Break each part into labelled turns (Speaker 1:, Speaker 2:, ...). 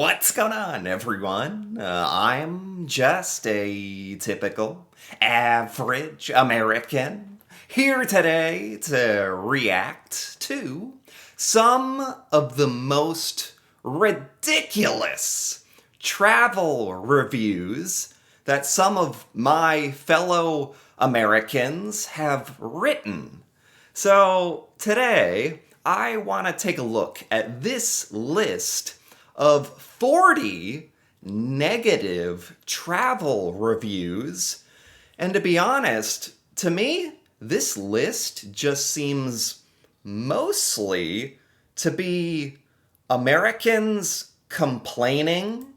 Speaker 1: What's going on, everyone? I'm just a typical, average American here today to react to some of the most ridiculous travel reviews that some of my fellow Americans have written. So today, I want to take a look at this list of 40 negative travel reviews. And to be honest, to me, this list just seems mostly to be Americans complaining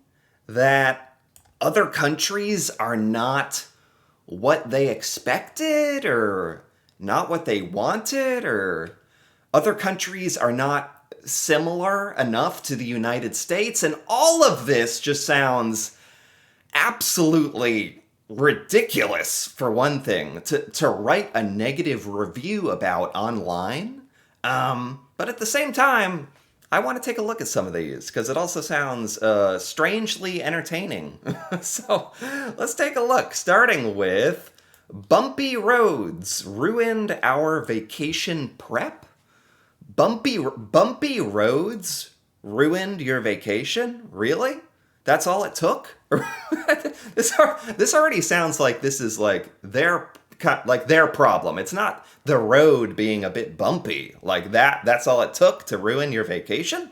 Speaker 1: that other countries are not what they expected or not what they wanted, or other countries are not similar enough to the United States. And all of this just sounds absolutely ridiculous, for one thing, to write a negative review about online. But at the same time, I want to take a look at some of these because it also sounds strangely entertaining. So let's take a look, starting with Bumpy Roads Ruined Our Vacation Prep. Bumpy roads ruined your vacation? Really? That's all it took? This already sounds like this is like their problem. It's not the road being a bit bumpy. Like that's all it took to ruin your vacation?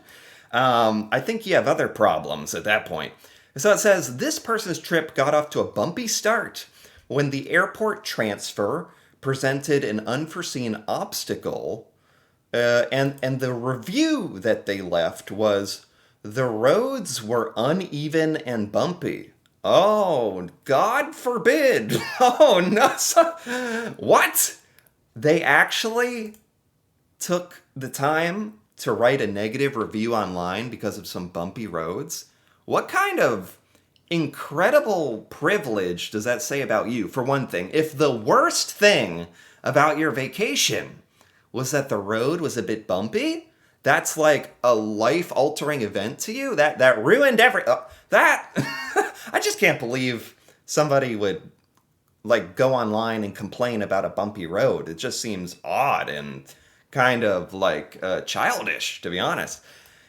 Speaker 1: I think you have other problems at that point. So it says this person's trip got off to a bumpy start when the airport transfer presented an unforeseen obstacle. And the review that they left was, the roads were uneven and bumpy. Oh, God forbid. Oh, no. What? They actually took the time to write a negative review online because of some bumpy roads? What kind of incredible privilege does that say about you? For one thing, if the worst thing about your vacation was that the road was a bit bumpy, that's like a life-altering event to you? That ruined I just can't believe somebody would like go online and complain about a bumpy road. It just seems odd and kind of like childish, to be honest.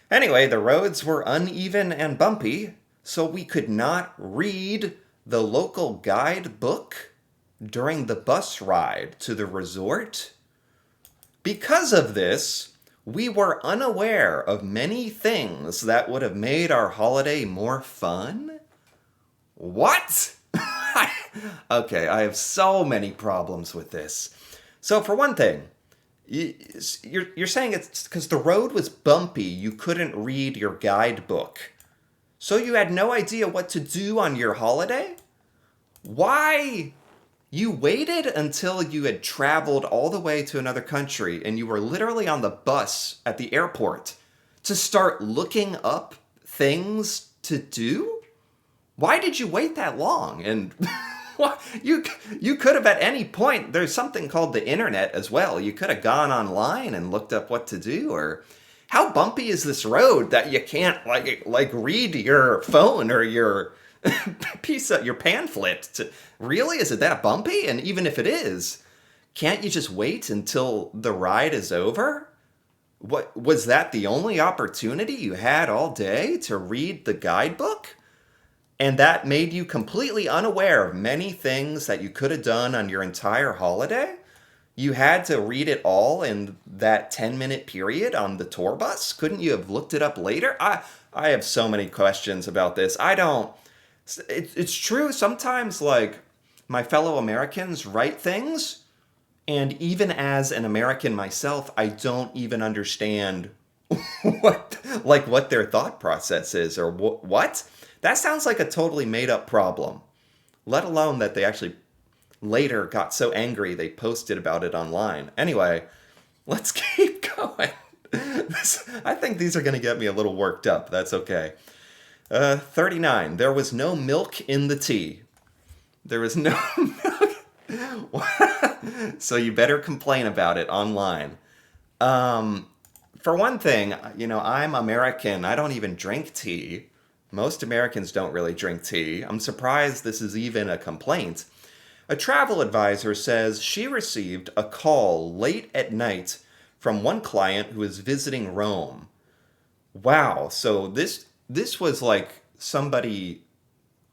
Speaker 1: Anyway, the roads were uneven and bumpy, so we could not read the local guidebook during the bus ride to the resort. Because of this, we were unaware of many things that would have made our holiday more fun. What? Okay, I have so many problems with this. So for one thing, you're saying it's because the road was bumpy, you couldn't read your guidebook. So you had no idea what to do on your holiday? Why? You waited until you had traveled all the way to another country and you were literally on the bus at the airport to start looking up things to do? Why did you wait that long? And you could have at any point, there's something called the internet as well. You could have gone online and looked up what to do. Or how bumpy is this road that you can't like read your phone or your your pamphlet? Really? Is it that bumpy? And even if it is, can't you just wait until the ride is over? What was that the only opportunity you had all day to read the guidebook? And that made you completely unaware of many things that you could have done on your entire holiday? You had to read it all in that 10-minute period on the tour bus? Couldn't you have looked it up later? I have so many questions about this. It's true, sometimes like my fellow Americans write things, and even as an American myself, I don't even understand what their thought process is, or what? That sounds like a totally made up problem, let alone that they actually later got so angry they posted about it online. Anyway, let's keep going. I think these are going to get me a little worked up. That's okay. 39. There was no milk in the tea. There was no milk. So you better complain about it online. For one thing, I'm American. I don't even drink tea. Most Americans don't really drink tea. I'm surprised this is even a complaint. A travel advisor says she received a call late at night from one client who is visiting Rome. Wow, so this was like somebody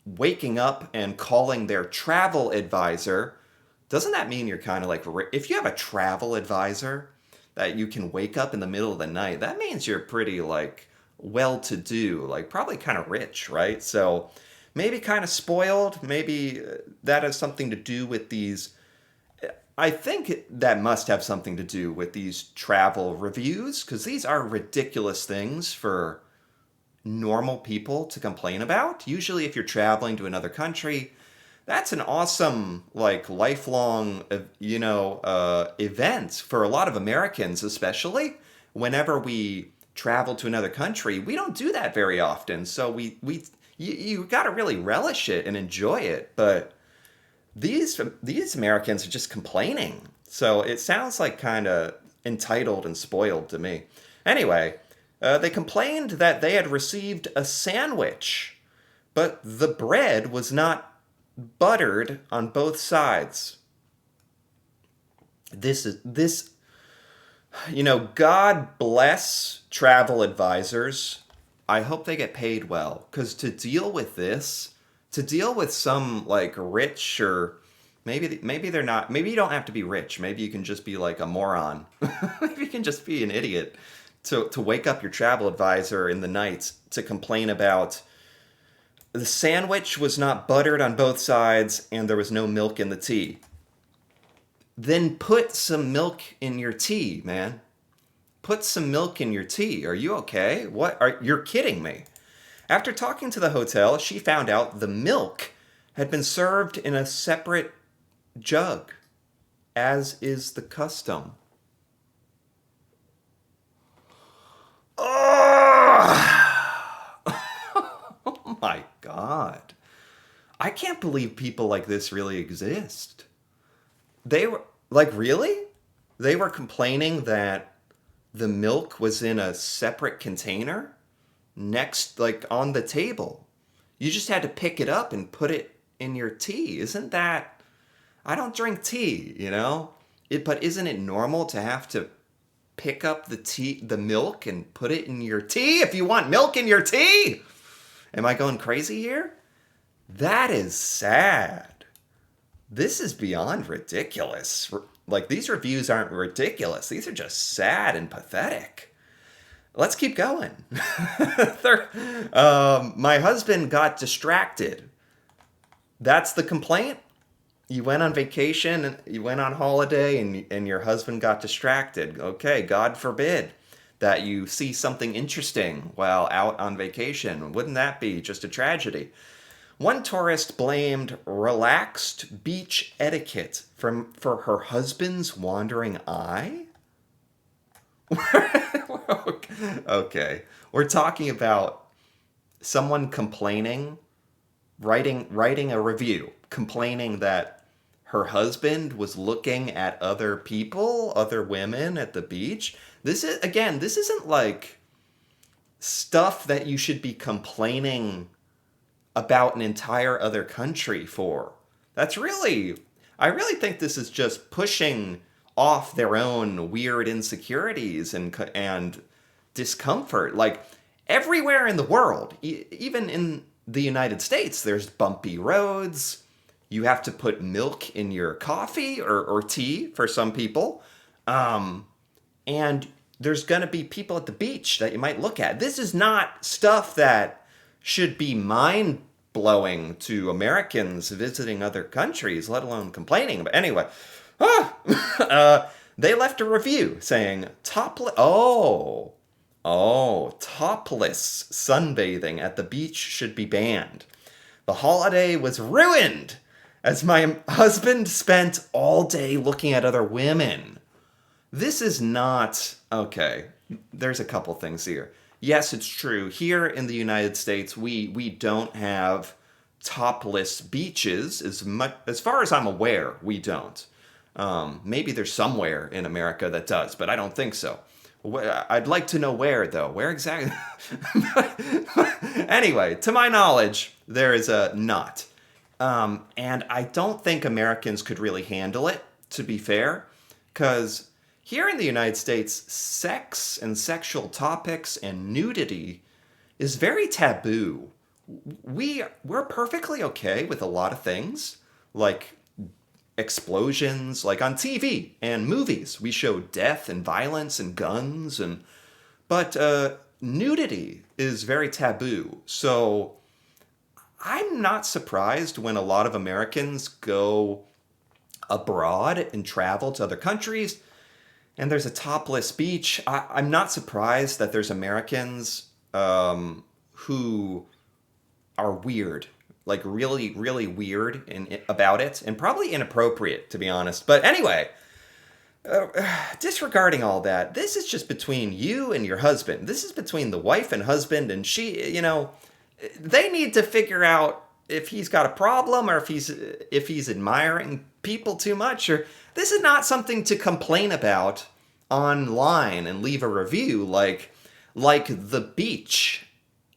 Speaker 1: waking up and calling their travel advisor. Doesn't that mean you're kind of like if you have a travel advisor that you can wake up in the middle of the night, that means you're pretty like well to do, like probably kind of rich, right? So maybe kind of spoiled, maybe that has something to do with these. I think that must have something to do with these travel reviews because these are ridiculous things for normal people to complain about. Usually, if you're traveling to another country, that's an awesome, like, lifelong, event for a lot of Americans, especially whenever we travel to another country. We don't do that very often, so you got to really relish it and enjoy it. But these Americans are just complaining, so it sounds like kind of entitled and spoiled to me. Anyway, they complained that they had received a sandwich, but the bread was not buttered on both sides. This, God bless travel advisors. I hope they get paid well, because to deal with some like rich or maybe they're not. Maybe you don't have to be rich. Maybe you can just be like a moron. Maybe you can just be an idiot to wake up your travel advisor in the night to complain about the sandwich was not buttered on both sides and there was no milk in the tea. Then put some milk in your tea, man. Put some milk in your tea. Are you okay? You're kidding me. After talking to the hotel, she found out the milk had been served in a separate jug, as is the custom. Oh my God. I can't believe people like this really exist. They were, like, really? They were complaining that the milk was in a separate container next, like, on the table. You just had to pick it up and put it in your tea. Isn't that. I don't drink tea, but isn't it normal to have to pick up the milk and put it in your tea if you want milk in your tea? Am I going crazy here? That is sad. This is beyond ridiculous. Like, these reviews aren't ridiculous. These are just sad and pathetic. Let's keep going. My husband got distracted. That's the complaint? You went on vacation, you went on holiday, and your husband got distracted. Okay, God forbid that you see something interesting while out on vacation. Wouldn't that be just a tragedy? One tourist blamed relaxed beach etiquette for her husband's wandering eye. Okay, we're talking about someone complaining, writing a review, complaining that her husband was looking at other people, other women at the beach. This isn't like stuff that you should be complaining about an entire other country for. I really think this is just pushing off their own weird insecurities and discomfort. Like, everywhere in the world, even in the United States, there's bumpy roads. You have to put milk in your coffee or tea for some people. And there's going to be people at the beach that you might look at. This is not stuff that should be mind-blowing to Americans visiting other countries, let alone complaining. But anyway, they left a review saying, topless sunbathing at the beach should be banned. The holiday was ruined as my husband spent all day looking at other women. This is not. Okay, there's a couple things here. Yes, it's true. Here in the United States, we don't have topless beaches as far as I'm aware. We don't. Maybe there's somewhere in America that does, but I don't think so. I'd like to know where, though. Where exactly? Anyway, to my knowledge, there is a not. And I don't think Americans could really handle it, to be fair, because here in the United States, sex and sexual topics and nudity is very taboo. We're perfectly okay with a lot of things, like explosions, like on TV and movies. We show death and violence and guns, and but nudity is very taboo. So I'm not surprised when a lot of Americans go abroad and travel to other countries and there's a topless beach. I'm not surprised that there's Americans who are weird, like really, really weird about it, and probably inappropriate, to be honest. But anyway, disregarding all that, this is just between you and your husband. This is between the wife and husband, and they need to figure out if he's got a problem or if he's admiring people too much, or this is not something to complain about online and leave a review like the beach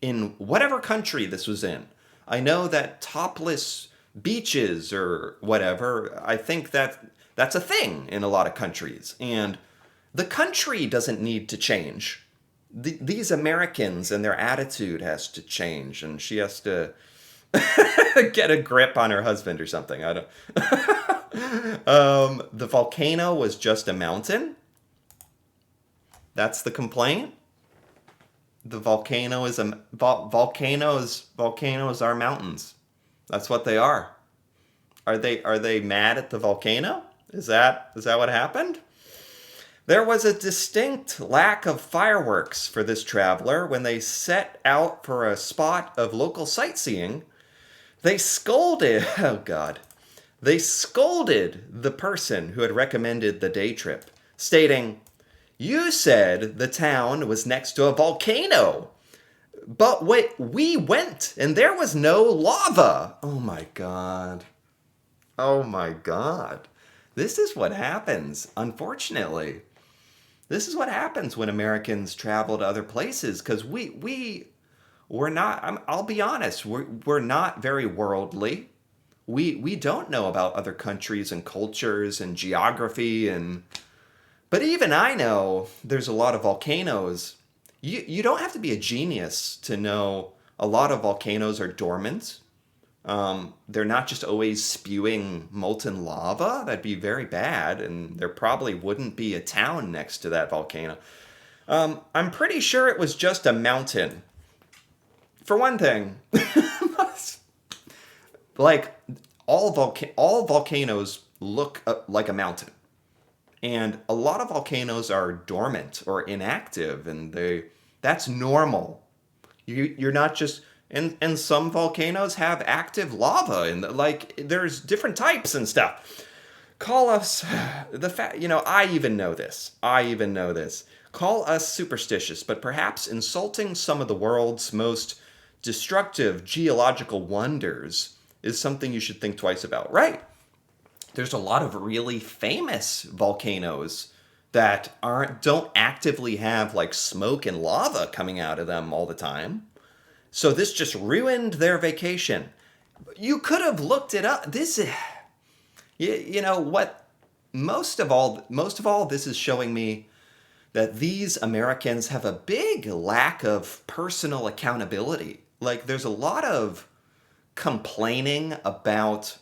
Speaker 1: in whatever country this was in. I know that topless beaches or whatever, I think that's a thing in a lot of countries, and the country doesn't need to change. These Americans and their attitude has to change, and she has to get a grip on her husband or something. I don't. The volcano was just a mountain. That's the complaint. The volcano is volcanoes are mountains. That's what they are. Are they mad at the volcano? Is that what happened? There was a distinct lack of fireworks for this traveler when they set out for a spot of local sightseeing. They scolded, oh God, they scolded the person who had recommended the day trip, stating, "You said the town was next to a volcano, but wait, we went and there was no lava." Oh my God. Oh my God. This is what happens, unfortunately. This is what happens when Americans travel to other places, because we're not, I'll be honest, we're not very worldly. We don't know about other countries and cultures and geography, but even I know there's a lot of volcanoes. You don't have to be a genius to know a lot of volcanoes are dormant. They're not just always spewing molten lava. That'd be very bad, and there probably wouldn't be a town next to that volcano. I'm pretty sure it was just a mountain. For one thing, like all volcanoes look like a mountain, and a lot of volcanoes are dormant or inactive, and that's normal. You're not just and some volcanoes have active lava, and like there's different types and stuff. Call us the fact, I even know this. Call us superstitious, but perhaps insulting some of the world's most destructive geological wonders is something you should think twice about, right? There's a lot of really famous volcanoes that don't actively have like smoke and lava coming out of them all the time. So this just ruined their vacation. You could have looked it up. What most of all this is showing me that these Americans have a big lack of personal accountability. Like there's a lot of complaining about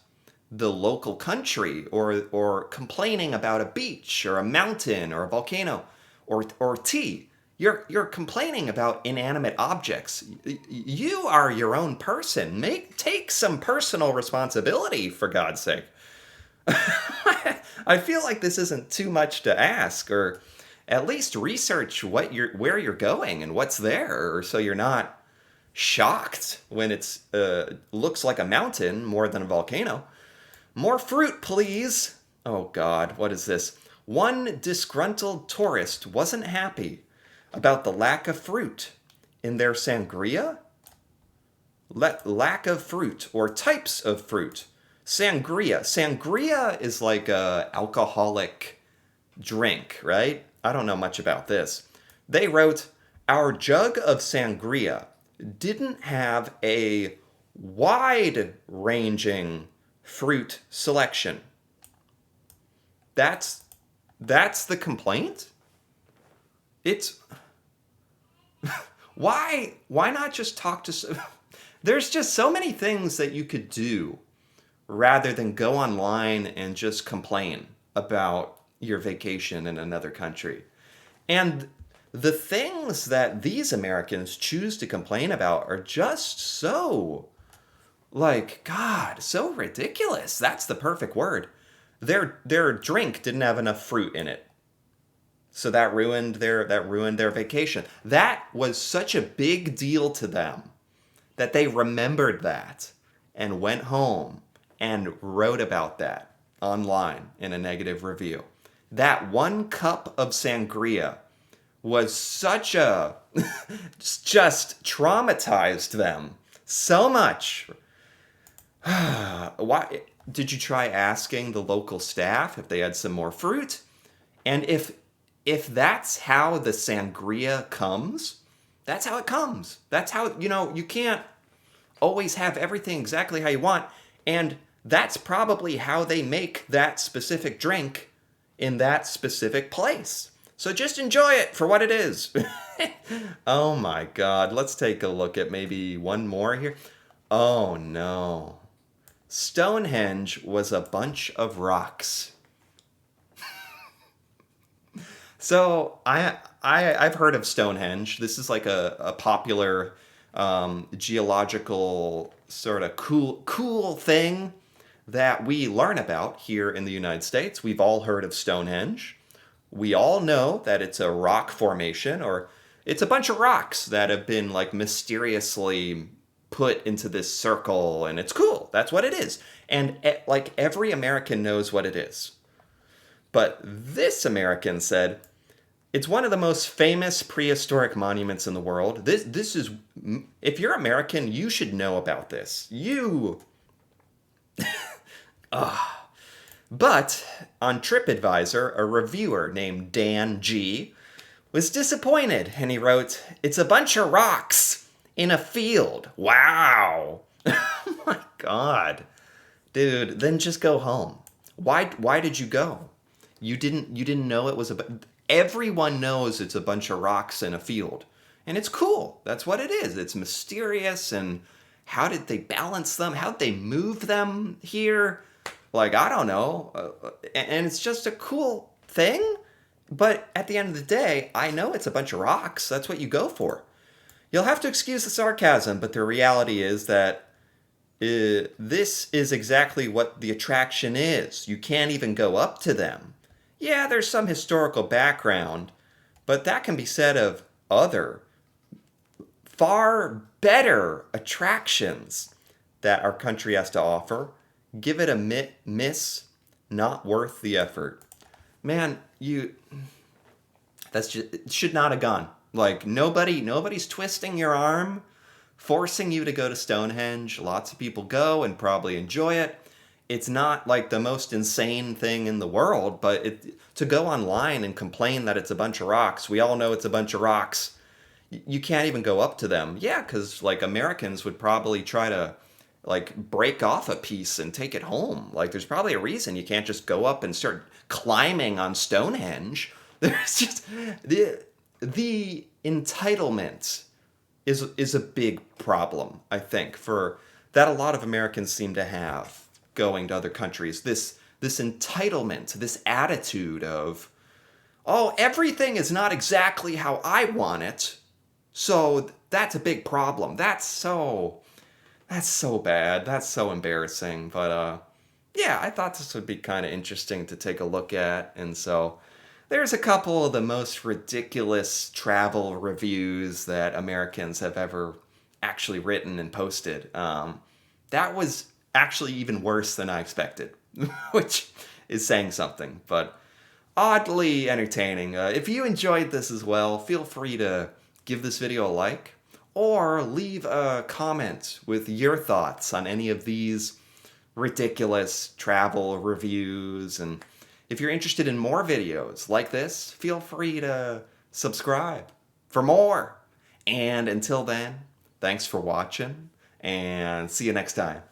Speaker 1: the local country or complaining about a beach or a mountain or a volcano or tea. You're complaining about inanimate objects. You are your own person. Take some personal responsibility, for God's sake. I feel like this isn't too much to ask, or at least research where you're going and what's there, so you're not shocked when it's looks like a mountain more than a volcano. More fruit, please. Oh God, what is this? One disgruntled tourist wasn't happy about the lack of fruit in their sangria. Lack of fruit or types of fruit. Sangria is like a alcoholic drink, right? I don't know much about this. They wrote, "Our jug of sangria didn't have a wide ranging fruit selection." That's that's the complaint? It's why not just talk to there's just so many things that you could do rather than go online and just complain about your vacation in another country. And the things that these Americans choose to complain about are just so, like, God, so ridiculous. That's the perfect word. Their drink didn't have enough fruit in it. So that ruined their vacation. That was such a big deal to them that they remembered that and went home and wrote about that online in a negative review. That one cup of sangria was such a just traumatized them so much. Why did you try asking the local staff if they had some more fruit? And if that's how the sangria comes, that's how it comes. That's how, you can't always have everything exactly how you want. And that's probably how they make that specific drink in that specific place. So just enjoy it for what it is. Oh my God. Let's take a look at maybe one more here. Oh no. Stonehenge was a bunch of rocks. So I've heard of Stonehenge. This is like a popular geological sort of cool thing that we learn about here in the United States. We've all heard of Stonehenge. We all know that it's a rock formation, or it's a bunch of rocks that have been like mysteriously put into this circle, and it's cool. That's what it is. And like every American knows what it is. But this American said, it's one of the most famous prehistoric monuments in the world. This is, if you're American, you should know about this. But on TripAdvisor, a reviewer named Dan G was disappointed, and he wrote, "It's a bunch of rocks in a field. Wow." Oh my God. Dude, then just go home. Why did you go? You didn't know it was everyone knows it's a bunch of rocks in a field. And it's cool. That's what it is. It's mysterious, and how did they balance them? How did they move them here? Like, I don't know. And it's just a cool thing. But at the end of the day, I know it's a bunch of rocks. That's what you go for. You'll have to excuse the sarcasm, but the reality is that this is exactly what the attraction is. You can't even go up to them. Yeah, there's some historical background, but that can be said of other, far better attractions that our country has to offer. Give it a miss, not worth the effort. Man, that's just, it should not have gone. Like, nobody's twisting your arm, forcing you to go to Stonehenge. Lots of people go and probably enjoy it. It's not like the most insane thing in the world, but to go online and complain that it's a bunch of rocks, we all know it's a bunch of rocks. You can't even go up to them. Yeah, because like Americans would probably try to like break off a piece and take it home. Like there's probably a reason you can't just go up and start climbing on Stonehenge. There's just the entitlement is a big problem, I think, for that a lot of Americans seem to have going to other countries. This entitlement, this attitude of, oh, everything is not exactly how I want it, so that's a big problem. That's so bad. That's so embarrassing. But yeah, I thought this would be kind of interesting to take a look at, and so there's a couple of the most ridiculous travel reviews that Americans have ever actually written and posted. That was actually even worse than I expected, which is saying something, but oddly entertaining. If you enjoyed this as well, feel free to give this video a like or leave a comment with your thoughts on any of these ridiculous travel reviews. And if you're interested in more videos like this, feel free to subscribe. for more. And until then, thanks for watching and see you next time.